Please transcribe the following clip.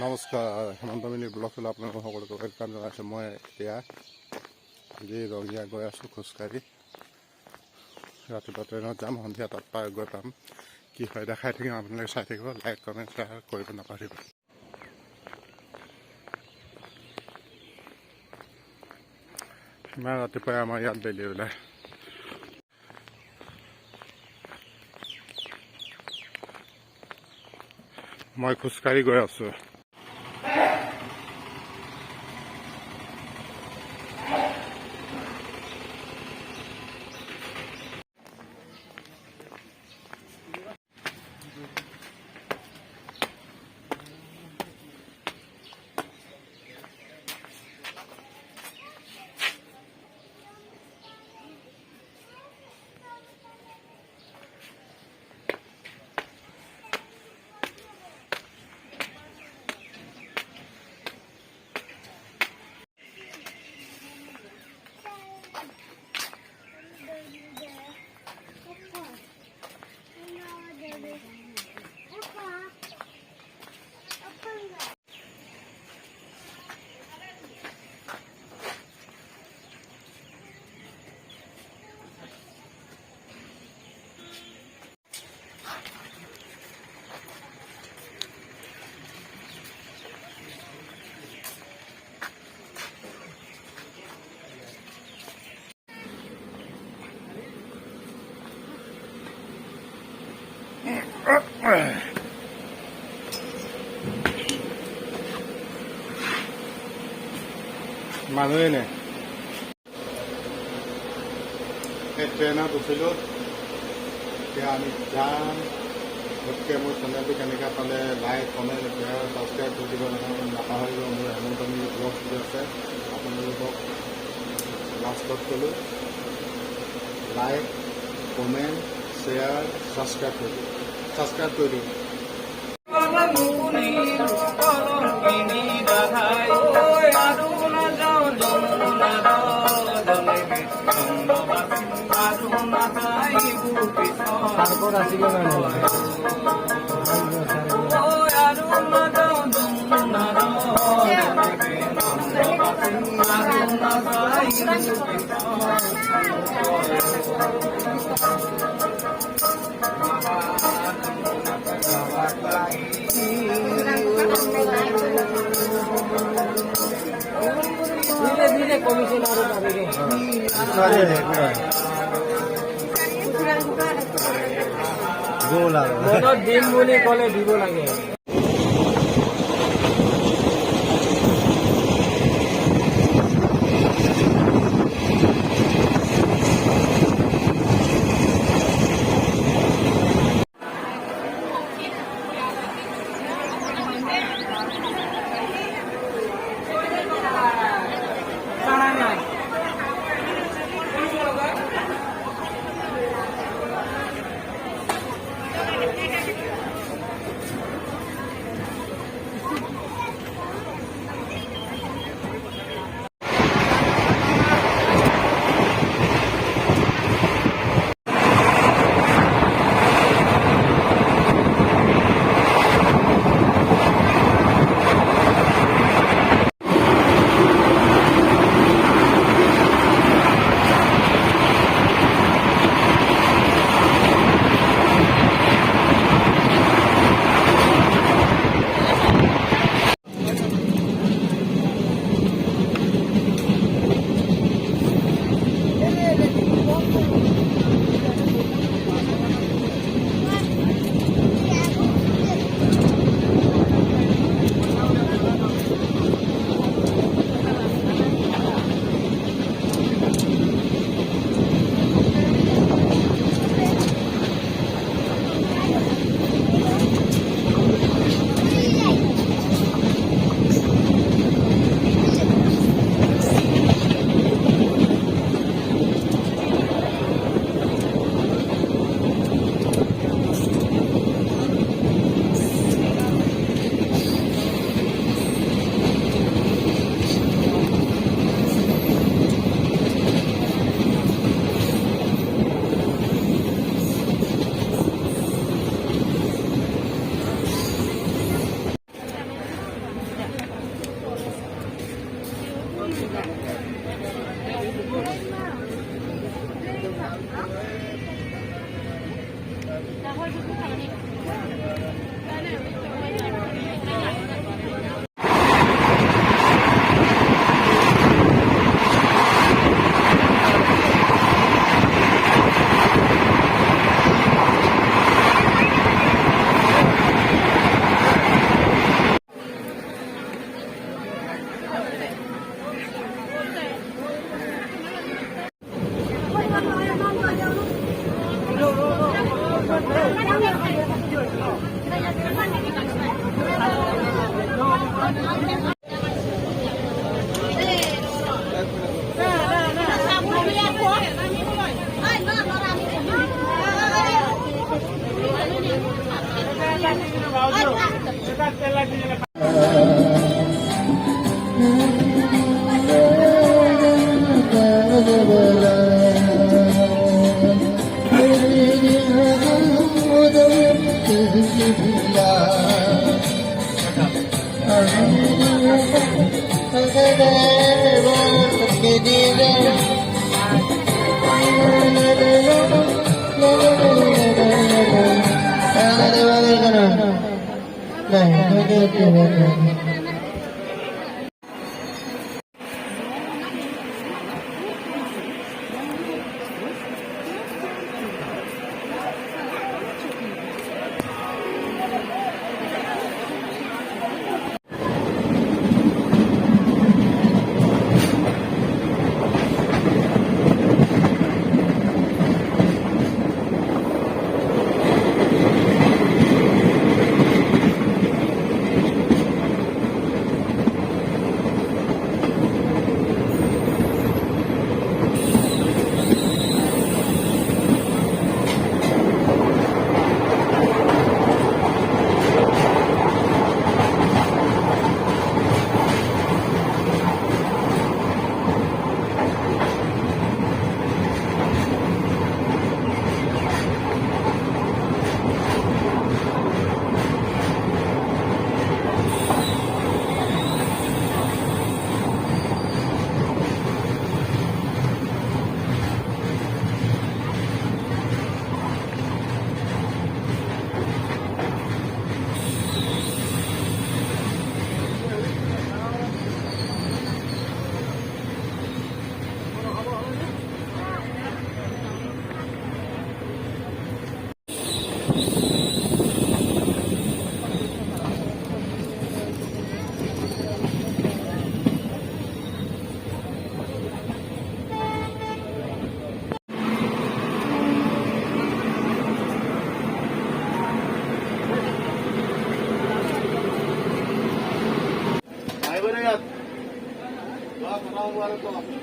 নমস্কাৰ, হেমন্ত মিনি ব্লগলৈ আপোনালোক সকলোকে ৱেলকাম জনাইছোঁ। মই এতিয়া আজি ৰঙিয়া গৈ আছোঁ খোজকাঢ়ি। ৰাতিপুৱা ট্ৰেইনত যাম, সন্ধিয়া তাত পাই গৈ পাম। কি হয় দেখাই থাকিম, আপোনালোকে চাই থাকিব। লাইক কমেণ্ট শ্বেয়াৰ কৰিব নাপাহৰিব। ইমান ৰাতিপুৱাই আমাৰ ইয়াত বেলি ওলায়। মই খোজকাঢ়ি গৈ আছোঁ। মানুহে নাই। সেই ট্ৰেইনত উঠিলোঁ। এতিয়া আমি যাম। গতিকে মোৰ চেনেলটো কেনেকৈ পালে লাইক কমেণ্ট শ্বেয়াৰ ছাবস্ক্ৰাইব কৰি দিব নাপাহৰিব। মোৰ হেমন্ত মিনি ব্লগ যি আছে আপোনালোকক লাষ্টত ক'লোঁ, লাইক কমেণ্ট শ্বেয়াৰ ছাবস্ক্ৰাইব কৰি দিওঁ। তারপর আসিল ধীরে ধীরে কমিশন আরো বাড়বে। মনত দিম বুলি ক'লে দিব লাগে। नाही बरं यात. वा, कोणावर वारं तो.